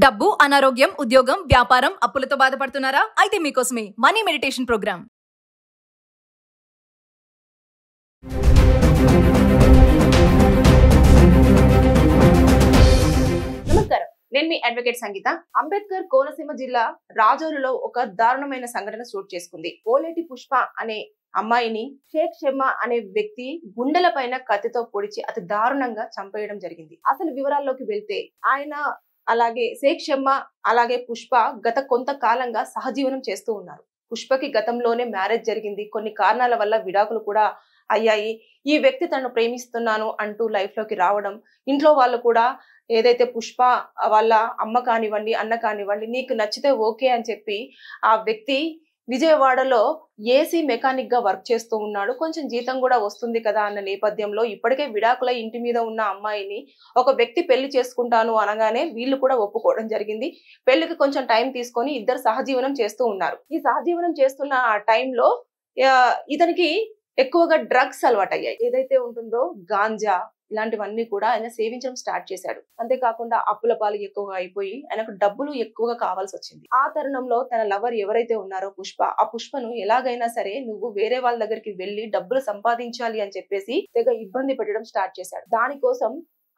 డబ్బు, అనారోగ్యం, ఉద్యోగం, వ్యాపారం, అప్పులతో బాధపడుతున్నారా? అయితే మీకోసమే మనీ మెడిటేషన్ ప్రోగ్రామ్. నమస్కారం, నేను మీ అడ్వకేట్ సంగీత. అంబేద్కర్ కోనసీమ జిల్లా రాజోలులో ఒక దారుణమైన సంఘటన చోటు చేసుకుంది. ఓలేటి పుష్ప అనే అమ్మాయిని షేక్ షెమ్మా అనే వ్యక్తి గుండెల పైన కత్తితో పొడిచి అతి దారుణంగా చంపేయడం జరిగింది. అసలు వివరాల్లోకి వెళ్తే ఆయన అలాగే షేక్ షెమ్మా అలాగే పుష్ప గత కొంతకాలంగా సహజీవనం చేస్తూ ఉన్నారు. పుష్పకి గతంలోనే మ్యారేజ్ జరిగింది. కొన్ని కారణాల వల్ల విడాకులు కూడా అయ్యాయి. ఈ వ్యక్తి తనను ప్రేమిస్తున్నాను అంటూ లైఫ్ లోకి రావడం, ఇంట్లో వాళ్ళు కూడా ఏదైతే పుష్ప వాళ్ళ అమ్మ కానివ్వండి, అన్న కానివ్వండి, నీకు నచ్చితే ఓకే అని చెప్పి ఆ వ్యక్తి విజయవాడలో ఏసీ మెకానిక్ గా వర్క్ చేస్తూ ఉన్నాడు. కొంచెం జీతం కూడా వస్తుంది కదా అన్న నేపథ్యంలో ఇప్పటికే విడాకుల ఇంటి మీద ఉన్న అమ్మాయిని ఒక వ్యక్తి పెళ్లి చేసుకుంటాను అనగానే వీళ్ళు కూడా ఒప్పుకోవడం జరిగింది. పెళ్లికి కొంచెం టైం తీసుకొని ఇద్దరు సహజీవనం చేస్తూ ఉన్నారు. ఈ సహజీవనం చేస్తున్న ఆ టైంలో ఇతనికి ఎక్కువగా డ్రగ్స్ అలవాటయ్యాయి. ఏదైతే ఉంటుందో గాంజా ఇలాంటివన్నీ కూడా ఆయన సేవించడం స్టార్ట్ చేశాడు. అంతేకాకుండా అప్పుల పాలు ఎక్కువగా అయిపోయి ఆయనకు డబ్బులు ఎక్కువగా కావాల్సి వచ్చింది. ఆ తరుణంలో తన లవర్ ఎవరైతే ఉన్నారో పుష్ప, ఆ పుష్పను ఎలాగైనా సరే నువ్వు వేరే వాళ్ళ దగ్గరికి వెళ్లి డబ్బులు సంపాదించాలి అని చెప్పేసి తెగ ఇబ్బంది పెట్టడం స్టార్ట్ చేశాడు. దానికోసం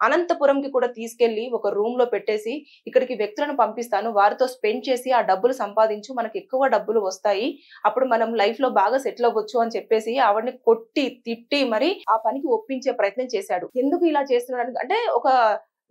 అనంతపురంకి కూడా తీసుకెళ్లి ఒక రూమ్ లో పెట్టేసి ఇక్కడికి వ్యక్తులను పంపిస్తాను, వారితో స్పెండ్ చేసి ఆ డబ్బులు సంపాదించు, మనకి ఎక్కువ డబ్బులు వస్తాయి, అప్పుడు మనం లైఫ్ లో బాగా సెటిల్ అవ్వచ్చు అని చెప్పేసి ఆవిడని కొట్టి తిట్టి మరి ఆ పనికి ఒప్పించే ప్రయత్నం చేశాడు. ఎందుకు ఇలా చేస్తున్నాడు అంటే ఒక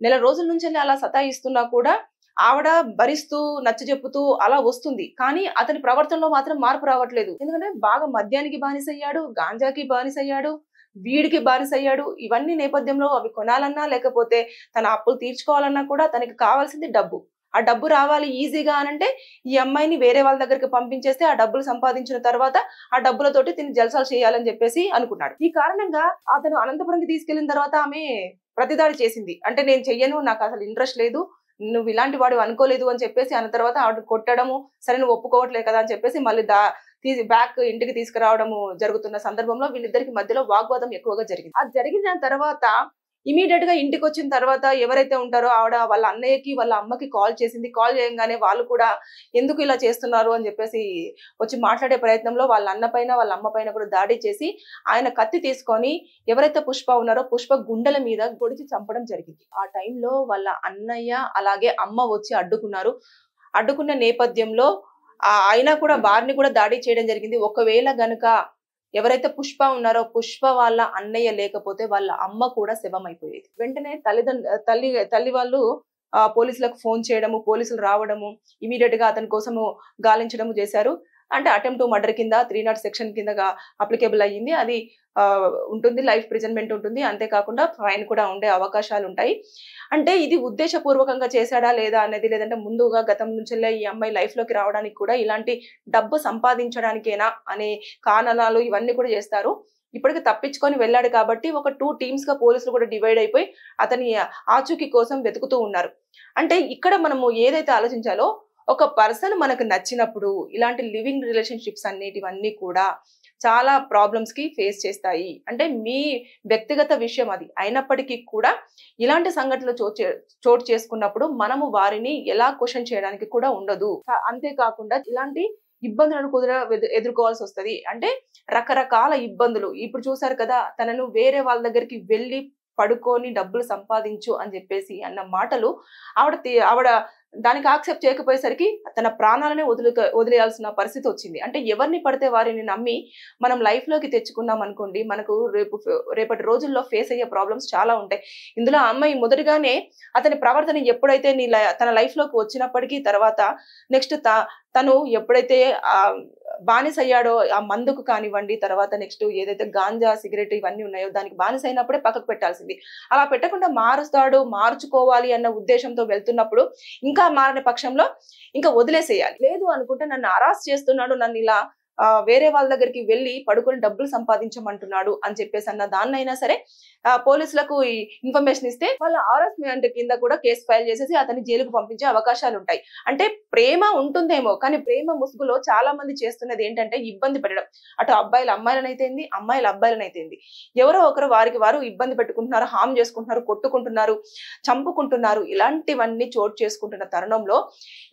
నెల రోజుల నుంచి అలా సతాయిస్తున్నా కూడా ఆవిడ భరిస్తూ నచ్చజెప్పుతూ అలా వస్తుంది. కానీ అతని ప్రవర్తనలో మాత్రం మార్పు రావట్లేదు. ఎందుకంటే బాగా మద్యానికి బానిసయ్యాడు, గాంజాకి బానిసయ్యాడు, వీడికి బానిసయ్యాడు. ఇవన్నీ నేపథ్యంలో అవి కొనాలన్నా లేకపోతే తన అప్పులు తీర్చుకోవాలన్నా కూడా తనకి కావాల్సింది డబ్బు. ఆ డబ్బు రావాలి ఈజీగా అనంటే ఈ అమ్మాయిని వేరే వాళ్ళ దగ్గరికి పంపించేస్తే ఆ డబ్బులు సంపాదించిన తర్వాత ఆ డబ్బులతోటి తిని జల్సాలు చేయాలని చెప్పేసి అనుకున్నాడు. ఈ కారణంగా అతను అనంతపురంకి తీసుకెళ్లిన తర్వాత ఆమె ప్రతిదాడి చేసింది. అంటే నేను చెయ్యను, నాకు అసలు ఇంట్రెస్ట్ లేదు, నువ్వు ఇలాంటి వాడు అనుకోలేదు అని చెప్పేసి అన్న తర్వాత ఆవిడ కొట్టడము, సరే నువ్వు ఒప్పుకోవట్లేదు కదా అని చెప్పేసి మళ్ళీ బ్యాక్ ఇంటికి తీసుకురావడము జరుగుతున్న సందర్భంలో వీళ్ళిద్దరికి మధ్యలో వాగ్వాదం ఎక్కువగా జరిగింది. అది జరిగిన తర్వాత ఇమీడియట్ గా ఇంటికి వచ్చిన తర్వాత ఎవరైతే ఉంటారో ఆవిడ వాళ్ళ అన్నయ్యకి వాళ్ళ అమ్మకి కాల్ చేసింది. కాల్ చేయగానే వాళ్ళు కూడా ఎందుకు ఇలా చేస్తున్నారు అని చెప్పేసి వచ్చి మాట్లాడే ప్రయత్నంలో వాళ్ళ అన్న పైన వాళ్ళ అమ్మ పైన కూడా దాడి చేసి ఆయన కత్తి తీసుకొని ఎవరైతే పుష్ప ఉన్నారో పుష్ప గుండెల మీద పొడిచి చంపడం జరిగింది. ఆ టైంలో వాళ్ళ అన్నయ్య అలాగే అమ్మ వచ్చి అడ్డుకున్నారు. అడ్డుకున్న నేపథ్యంలో అయినా కూడా వారిని కూడా దాడి చేయడం జరిగింది. ఒకవేళ గనుక ఎవరైతే పుష్ప ఉన్నారో పుష్ప వాళ్ళ అన్నయ్య లేకపోతే వాళ్ళ అమ్మ కూడా శవం అయిపోయేది. వెంటనే తల్లి వాళ్ళు పోలీసులకు ఫోన్ చేయడము, పోలీసులు రావడము, ఇమీడియట్ గా అతని కోసము గాలించడము చేశారు. అంటే అటెంప్ట్ టు మర్డర్ కింద 300 సెక్షన్ కిందగా అప్లికేబుల్ అయ్యింది. అది ఉంటుంది, లైఫ్ ప్రిజన్మెంట్ ఉంటుంది. అంతేకాకుండా ఫైన్ కూడా ఉండే అవకాశాలు ఉంటాయి. అంటే ఇది ఉద్దేశపూర్వకంగా చేశాడా లేదా అనేది, లేదంటే ముందుగా గతం నుంచెల్లే ఈ అమ్మాయి లైఫ్ లోకి రావడానికి కూడా ఇలాంటి డబ్బు సంపాదించడానికేనా అనే కారణాలు ఇవన్నీ కూడా చేస్తారు. ఇప్పటికి తప్పించుకొని వెళ్ళాడు కాబట్టి ఒక 2 టీమ్స్ గా పోలీసులు కూడా డివైడ్ అయిపోయి అతని ఆచూకీ కోసం వెతుకుతూ ఉన్నారు. అంటే ఇక్కడ మనము ఏదైతే ఆలోచించాలో, ఒక పర్సన్ మనకు నచ్చినప్పుడు ఇలాంటి లివింగ్ రిలేషన్షిప్స్ అన్నిటివన్నీ కూడా చాలా ప్రాబ్లమ్స్ కి ఫేస్ చేస్తాయి. అంటే మీ వ్యక్తిగత విషయం అది అయినప్పటికీ కూడా ఇలాంటి సంఘటనలు చోటు చేసుకున్నప్పుడు మనము వారిని ఎలా క్వశ్చన్ చేయడానికి కూడా ఉండదు. అంతేకాకుండా ఇలాంటి ఇబ్బందులను కూడా ఎదుర్కోవాల్సి వస్తుంది. అంటే రకరకాల ఇబ్బందులు ఇప్పుడు చూసారు కదా, తనను వేరే వాళ్ళ దగ్గరికి వెళ్ళి పడుకొని డబ్బులు సంపాదించు అని చెప్పేసి అన్న మాటలు ఆవిడ దానికి యాక్సెప్ట్ చేయకపోయేసరికి తన ప్రాణాలనే వదిలేయాల్సిన పరిస్థితి వచ్చింది. అంటే ఎవరిని పడితే వారిని నమ్మి మనం లైఫ్ లోకి తెచ్చుకున్నాం అనుకోండి, మనకు రేపటి రోజుల్లో ఫేస్ అయ్యే ప్రాబ్లమ్స్ చాలా ఉంటాయి. ఇందులో ఆ అమ్మాయి మొదటిగానే అతని ప్రవర్తన ఎప్పుడైతే తన లైఫ్ లోకి వచ్చినప్పటికీ తర్వాత నెక్స్ట్ తను ఎప్పుడైతే బానిస అయ్యాడో ఆ మందుకు కానివ్వండి, తర్వాత నెక్స్ట్ ఏదైతే గాంజా సిగరెట్ ఇవన్నీ ఉన్నాయో దానికి బానిస అయినప్పుడే పక్కకు పెట్టాల్సింది. అలా పెట్టకుండా మార్చుకోవాలి అన్న ఉద్దేశంతో వెళ్తున్నప్పుడు ఇంకా మారని పక్షంలో ఇంకా వదిలేసేయాలి. లేదు అనుకుంటే నన్ను అరెస్ట్ చేస్తున్నాడు, నన్ను ఇలా వేరే వాళ్ళ దగ్గరికి వెళ్ళి పడుకొని డబ్బులు సంపాదించమంటున్నాడు అని చెప్పేసి అన్న దాన్నైనా సరే పోలీసులకు ఇన్ఫర్మేషన్ ఇస్తే వాళ్ళ హరాస్మెంట్ కింద కూడా కేసు ఫైల్ చేసేసి అతన్ని జైలుకు పంపించే అవకాశాలు ఉంటాయి. అంటే ప్రేమ ఉంటుందేమో, కానీ ప్రేమ ముసుగులో చాలా మంది చేస్తున్నది ఏంటంటే ఇబ్బంది పెట్టడం. అటు అబ్బాయిలు అమ్మాయిలనైతేంది, అమ్మాయిలు అబ్బాయిలనైతేంది, ఎవరో ఒకరు వారికి వారు ఇబ్బంది పెట్టుకుంటున్నారు, హామ్ చేసుకుంటున్నారు, కొట్టుకుంటున్నారు, చంపుకుంటున్నారు. ఇలాంటివన్నీ చోటు చేసుకుంటున్న తరుణంలో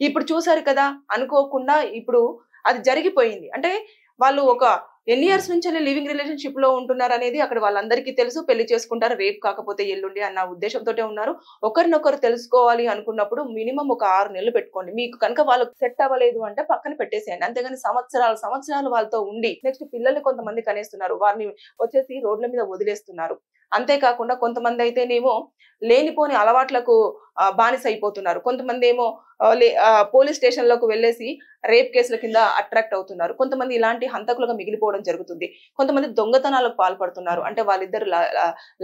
ఇప్పుడు చూసారు కదా, అనుకోకుండా ఇప్పుడు అది జరిగిపోయింది. అంటే వాళ్ళు ఒక ఎన్ని ఇయర్స్ నుంచి లివింగ్ రిలేషన్షిప్ లో ఉంటున్నారు అనేది అక్కడ వాళ్ళందరికీ తెలుసు. పెళ్లి చేసుకుంటారు, రేపు కాకపోతే ఎల్లుండి అన్న ఉద్దేశంతో ఉన్నారు. ఒకరినొకరు తెలుసుకోవాలి అనుకున్నప్పుడు మినిమం ఒక 6 నెలలు పెట్టుకోండి. మీకు కనుక వాళ్ళకి సెట్ అవ్వలేదు అంటే పక్కన పెట్టేసేయండి. అంతేగాని సంవత్సరాలు వాళ్ళతో ఉండి నెక్స్ట్ పిల్లల్ని కొంతమంది కనేస్తున్నారు, వారిని వచ్చేసి రోడ్ల మీద వదిలేస్తున్నారు. అంతేకాకుండా కొంతమంది అయితేనేమో లేనిపోని అలవాట్లకు బానిస అయిపోతున్నారు. కొంతమంది ఏమో పోలీస్ స్టేషన్లకు వెళ్ళేసి రేప్ కేసుల కింద అట్రాక్ట్ అవుతున్నారు. కొంతమంది ఇలాంటి హంతకులుగా మిగిలిపోవడం జరుగుతుంది. కొంతమంది దొంగతనాలకు పాల్పడుతున్నారు. అంటే వాళ్ళిద్దరు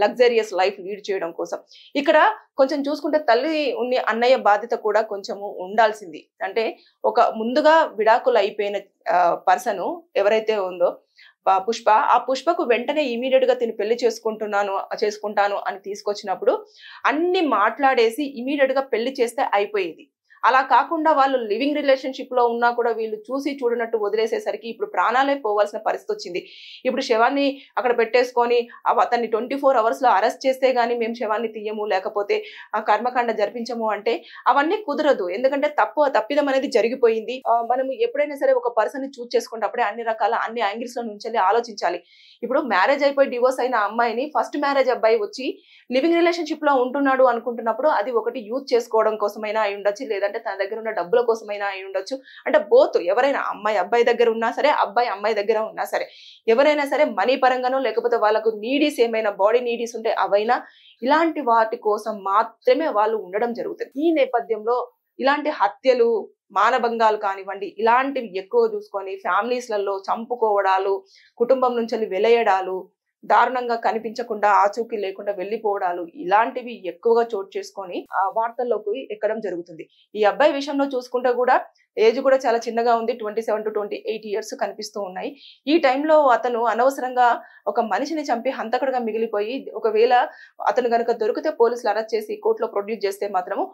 లగ్జరియస్ లైఫ్ లీడ్ చేయడం కోసం. ఇక్కడ కొంచెం చూసుకుంటే తల్లి ఉన్న అన్నయ్య బాధ్యత కూడా కొంచెము ఉండాల్సింది. అంటే ఒక ముందుగా విడాకులు అయిపోయిన పర్సన్ ఎవరైతే ఉందో పుష్ప, ఆ పుష్పకు వెంటనే ఇమీడియట్ గా తిని పెళ్లి చేసుకుంటాను అని తీసుకొచ్చినప్పుడు అన్ని మాట్లాడేసి ఇమీడియట్ గా పెళ్లి చేస్తే అయిపోయేది. అలా కాకుండా వాళ్ళు లివింగ్ రిలేషన్షిప్ లో ఉన్నా కూడా వీళ్ళు చూసి చూడనట్టు వదిలేసేసరికి ఇప్పుడు ప్రాణాలే పోవాల్సిన పరిస్థితి వచ్చింది. ఇప్పుడు శవాన్ని అక్కడ పెట్టేసుకొని అతన్ని 24 hours లో అరెస్ట్ చేస్తే గానీ మేము శవాన్ని తీయము, లేకపోతే కర్మకాండ జరిపించము అంటే అవన్నీ కుదరదు. ఎందుకంటే తప్పిదం అనేది జరిగిపోయింది. మనం ఎప్పుడైనా సరే ఒక పర్సన్ ని చూస్ చేసుకున్నప్పుడే అన్ని యాంగిల్స్ లో నుంచి ఆలోచించాలి. ఇప్పుడు మ్యారేజ్ అయిపోయి డివోర్స్ అయిన అమ్మాయిని ఫస్ట్ మ్యారేజ్ అబ్బాయి వచ్చి లివింగ్ రిలేషన్షిప్ లో ఉంటున్నాడు అనుకుంటున్నప్పుడు అది ఒకటి యూజ్ చేసుకోవడం కోసమైనా అయి ఉండొచ్చు, లేదంటే తన దగ్గర ఉన్న డబ్బుల కోసమైనా అయి ఉండొచ్చు. అంటే బోత్, ఎవరైనా అమ్మాయి అబ్బాయి దగ్గర ఉన్నా సరే, అబ్బాయి అమ్మాయి దగ్గర ఉన్నా సరే, ఎవరైనా సరే మనీ పరంగానో లేకపోతే వాళ్ళకు నీడీస్ ఏమైనా బాడీ నీడీస్ ఉంటే అవైనా ఇలాంటి వాటి కోసం మాత్రమే వాళ్ళు ఉండడం జరుగుతుంది. ఈ నేపథ్యంలో ఇలాంటి హత్యలు, మానభంగాలు కానివ్వండి, ఇలాంటివి ఎక్కువ చూసుకొని ఫ్యామిలీస్లలో చంపుకోవడాలు, కుటుంబం నుంచి వెలయడాలు, దారుణంగా కనిపించకుండా ఆచూకీ లేకుండా వెళ్లిపోవడాలు, ఇలాంటివి ఎక్కువగా చోటు చేసుకొని వార్తల్లోకి ఎక్కడం జరుగుతుంది. ఈ అబ్బాయి విషయంలో చూసుకుంటే కూడా ఏజ్ కూడా చాలా చిన్నగా ఉంది, 27 to 28 years కనిపిస్తూ ఉన్నాయి. ఈ టైంలో అతను అనవసరంగా ఒక మనిషిని చంపి హంతకుడుగా మిగిలిపోయి, ఒకవేళ అతను కనుక దొరికితే పోలీసులు అరెస్ట్ చేసి కోర్టులో ప్రొడ్యూస్ చేస్తే మాత్రము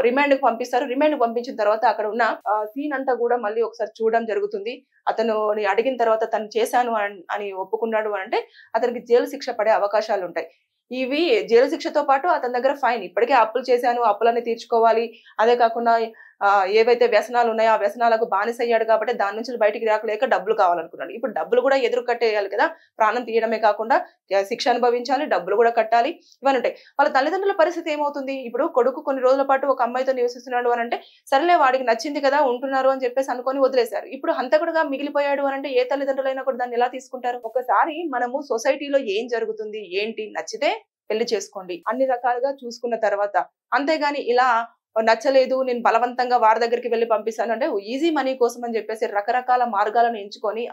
రిమాండ్ కు పంపిస్తారు. రిమాండ్ పంపించిన తర్వాత అక్కడ ఉన్న సీన్ అంతా కూడా మళ్ళీ ఒకసారి చూడడం జరుగుతుంది. అతను అడిగిన తర్వాత తను చేశాను అని ఒప్పుకున్నాడు అంటే అతనికి జైలు శిక్ష పడే అవకాశాలు ఉంటాయి. ఇవి జైలు శిక్షతో పాటు అతని దగ్గర ఫైన్, ఇప్పటికే అప్పులు చేశాను, అప్పులన్నీ తీర్చుకోవాలి, అదే కాకుండా ఏవైతే వ్యసనాలు ఉన్నాయో ఆ వ్యసనాలకు బానిస అయ్యాడు కాబట్టి దాని నుంచి బయటికి రాకలేక డబ్బులు కావాలనుకున్నాడు. ఇప్పుడు డబ్బులు కూడా ఎదురు కట్టేయాలి కదా, ప్రాణం తీయడమే కాకుండా శిక్ష అనుభవించాలి, డబ్బులు కూడా కట్టాలి, ఇవన్నీ ఉంటాయి. వాళ్ళ తల్లిదండ్రుల పరిస్థితి ఏమవుతుంది? ఇప్పుడు కొడుకు కొన్ని రోజుల పాటు ఒక అమ్మాయితో నివసిస్తున్నాడు అని అంటే సరేలే వాడికి నచ్చింది కదా ఉంటున్నారు అని చెప్పేసి అనుకొని వదిలేశారు. ఇప్పుడు హంతకుడుగా మిగిలిపోయాడు అని అంటే ఏ తల్లిదండ్రులైనా కూడా దాన్ని ఎలా తీసుకుంటారు? ఒకసారి మనము సొసైటీలో ఏం జరుగుతుంది ఏంటి, నచ్చితే పెళ్లి చేసుకోండి, అన్ని రకాలుగా చూసుకున్న తర్వాత. అంతేగాని ఇలా నచ్చలేదు నేను బలవంతంగా వారి దగ్గరికి వెళ్ళి పంపిస్తాను అంటే ఈజీ మనీ కోసం అని చెప్పేసి రకరకాల మార్గాలను ఎంచుకొని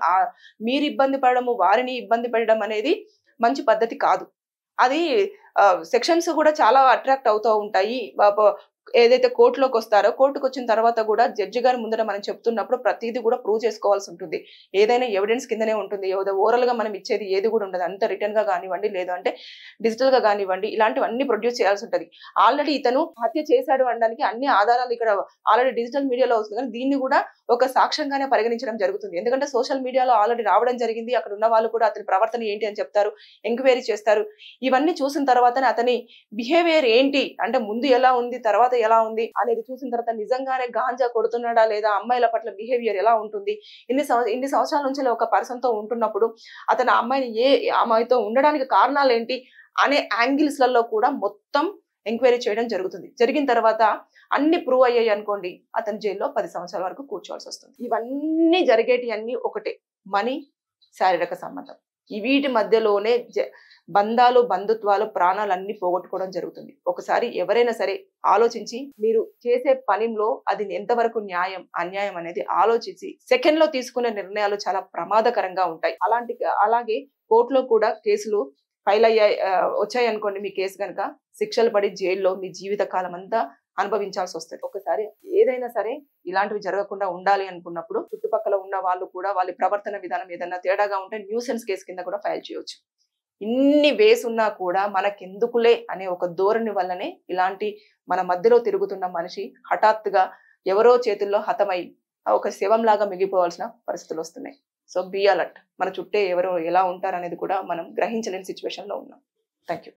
మీరు ఇబ్బంది పడడము, వారిని ఇబ్బంది పెట్టడం అనేది మంచి పద్ధతి కాదు. అది సెక్షన్స్ కూడా చాలా అట్రాక్ట్ అవుతూ ఉంటాయి. ఏదైతే కోర్టులోకి వస్తారో, కోర్టుకు వచ్చిన తర్వాత కూడా జడ్జి గారి ముందర మనం చెప్తున్నప్పుడు ప్రతిదీ కూడా ప్రూవ్ చేసుకోవాల్సి ఉంటుంది. ఏదైనా ఎవిడెన్స్ కిందనే ఉంటుంది, ఓరల్ గా మనం ఇచ్చేది ఏది కూడా ఉండదు. అంత రిటర్న్ గా కానివ్వండి, లేదంటే డిజిటల్ గా కానివ్వండి, ఇలాంటివన్నీ ప్రొడ్యూస్ చేయాల్సి ఉంటుంది. ఆల్రెడీ ఇతను హత్య చేశాడు అనడానికి అన్ని ఆధారాలు ఇక్కడ ఆల్రెడీ డిజిటల్ మీడియాలో వస్తుంది, కానీ దీన్ని కూడా ఒక సాక్ష్యంగానే పరిగణించడం జరుగుతుంది. ఎందుకంటే సోషల్ మీడియాలో ఆల్రెడీ రావడం జరిగింది, అక్కడ ఉన్న వాళ్ళు కూడా అతని ప్రవర్తన ఏంటి అని చెప్తారు, ఎంక్వైరీ చేస్తారు. ఇవన్నీ చూసిన తర్వాతనే అతని బిహేవియర్ ఏంటి అంటే ముందు ఎలా ఉంది, తర్వాత ఎలా ఉంది అనేది చూసిన తర్వాత నిజంగానే గాంజా కొడుతున్నాడా లేదా, అమ్మాయిల పట్ల బిహేవియర్ ఎలా ఉంటుంది, ఇన్ని సంవత్సరాల నుంచి ఒక పర్సన్ తో ఉంటున్నప్పుడు అతను అమ్మాయితో ఉండడానికి కారణాలు ఏంటి అనే యాంగిల్స్ లలో కూడా మొత్తం ఎంక్వైరీ చేయడం జరుగుతుంది. జరిగిన తర్వాత అన్ని ప్రూవ్ అయ్యాయి అనుకోండి, అతని జైల్లో 10 సంవత్సరాల వరకు కూర్చోవాల్సి వస్తుంది. ఇవన్నీ జరిగేటి అన్ని ఒకటే, మనీ, శారీరక సంబంధం. వీటి మధ్యలోనే బంధాలు, బంధుత్వాలు, ప్రాణాలన్నీ పోగొట్టుకోవడం జరుగుతుంది. ఒకసారి ఎవరైనా సరే ఆలోచించి మీరు చేసే పనిలో అది ఎంతవరకు న్యాయం అన్యాయం అనేది ఆలోచించి సెకండ్ లో తీసుకునే నిర్ణయాలు చాలా ప్రమాదకరంగా ఉంటాయి. అలాగే కోర్టులో కూడా కేసులు ఫైల్ వచ్చాయి అనుకోండి, మీ కేసు కనుక శిక్షలు పడి జైల్లో మీ జీవిత కాలం అంతా అనుభవించాల్సి వస్తుంది. ఒకసారి ఏదైనా సరే ఇలాంటివి జరగకుండా ఉండాలి అనుకున్నప్పుడు చుట్టుపక్కల ఉన్న వాళ్ళు కూడా వాళ్ళ ప్రవర్తన విధానం ఏదైనా తేడాగా ఉంటే న్యూసెన్స్ కేసు కింద కూడా ఫైల్ చేయొచ్చు. ఇన్ని వేస్ ఉన్నా కూడా మనకెందుకులే అనే ఒక ధోరణి వల్లనే ఇలాంటి మన మధ్యలో తిరుగుతున్న మనిషి హఠాత్తుగా ఎవరో చేతుల్లో హతమై ఒక శవం లాగా మిగిలిపోవాల్సిన పరిస్థితులు వస్తున్నాయి. So be alert. మన చుట్టే ఎవరో ఎలా ఉంటారనేది కూడా మనం గ్రహించలేని సిచ్యువేషన్ లో ఉన్నాం. Thank you.